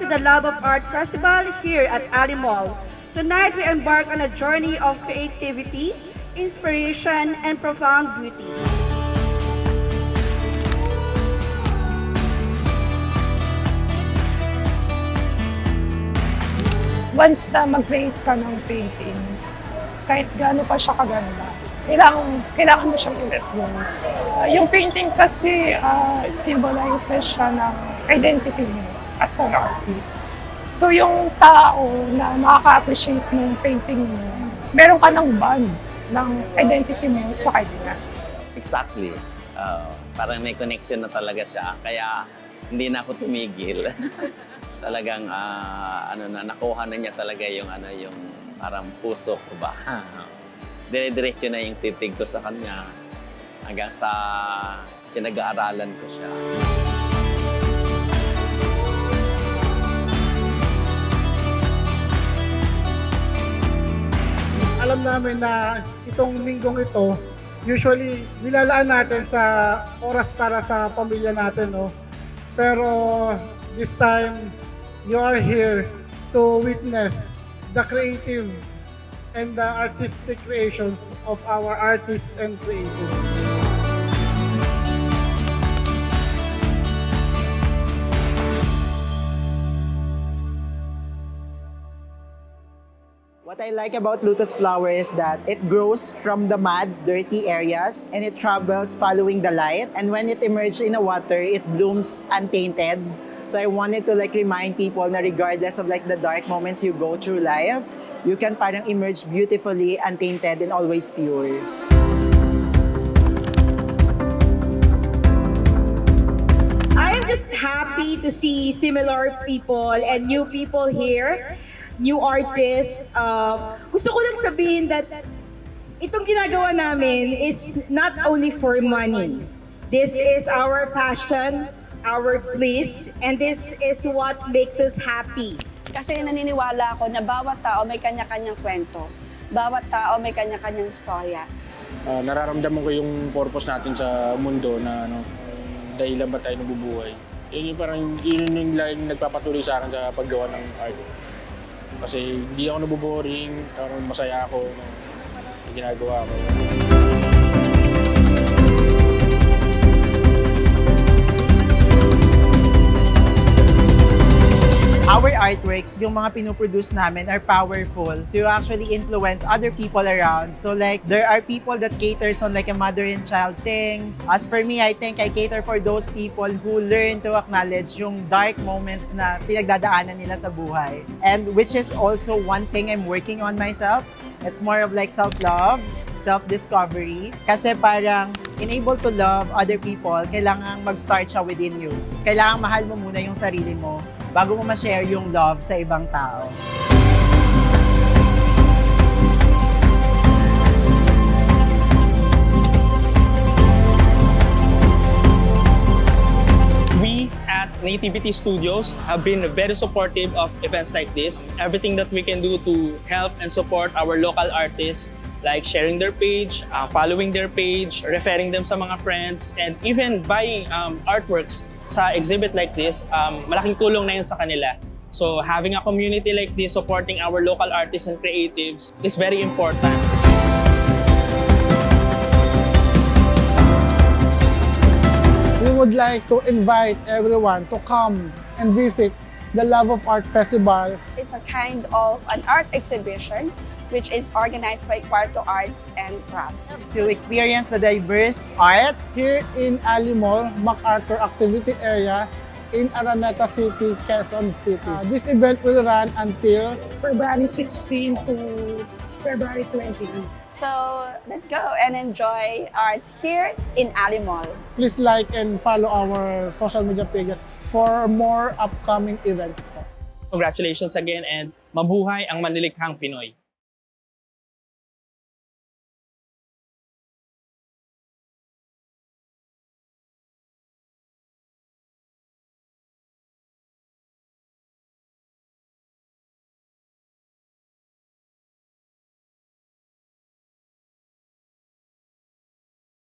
to the Love of Art Festival here at Ali Mall. Tonight we embark on a journey of creativity, inspiration, and profound beauty. Once na mag-create ka ng paintings, kahit gaano pa siya kaganda, kailangan mo siyang i-let go. Yung painting kasi symbolizes siya ng identity mo as an artist. So yung tao na makaka-appreciate ng painting mo, meron ka ng bond ng identity mo sa kanya. Exactly. Parang may connection na talaga siya. Kaya hindi na ako tumigil. Talagang nakuha na niya talaga yung parang puso ko ba. Dire-diretso na yung titig ko sa kanya hanggang sa pinag-aaralan ko siya. Alam namin na itong linggong ito, usually nilalaan natin sa oras para sa pamilya natin, no? Pero this time, you are here to witness the creative and the artistic creations of our artists and creatives. What I like about lotus flower is that it grows from the mud, dirty areas, and it travels following the light. And when it emerges in the water, it blooms untainted. So I wanted to remind people na regardless of the dark moments you go through life, you can parang emerge beautifully, untainted, and always pure. I am just happy to see similar people and new people here, new artists. Gusto ko lang sabihin that itong ginagawa namin is not only for money. This is our passion, our bliss, and this is what makes us happy. Kasi naniniwala ako na bawat tao may kanya-kanyang kwento. Bawat tao may kanya-kanyang storya. Nararamdaman ko yung purpose natin sa mundo na dahilan ba tayo nabubuhay. Yun yung laging nagpapatuloy sa akin sa paggawa ng art. Kasi hindi ako nabuboring, masaya ako sa ginagawa ko. Our artworks, yung mga pinoproduce namin are powerful to actually influence other people around. So there are people that caters on a mother and child things. As for me, I think I cater for those people who learn to acknowledge yung dark moments na pinagdadaanan nila sa buhay. And which is also one thing I'm working on myself. It's more of self-love, self-discovery. Kasi parang enable to love other people, kailangan mag-start siya within you. Kailangan mahal mo muna yung sarili mo bago mo ma-share yung love sa ibang tao. We at Nativity Studios have been very supportive of events like this. Everything that we can do to help and support our local artists, like sharing their page, following their page, referring them sa mga friends, and even buying artworks sa exhibit like this, malaking tulong na yun sa kanila. So having a community like this supporting our local artists and creatives is very important. We would like to invite everyone to come and visit the Love of Art Festival. It's a kind of an art exhibition which is organized by Cuarto Arts and Crafts. To experience the diverse arts Here in Ali Mall, MacArthur Activity Area in Araneta City, Quezon City. This event will run until February 16 to February 28. So let's go and enjoy arts here in Ali Mall. please like and follow our social media pages for more upcoming events. Congratulations again and mabuhay ang manlilikhang Pinoy.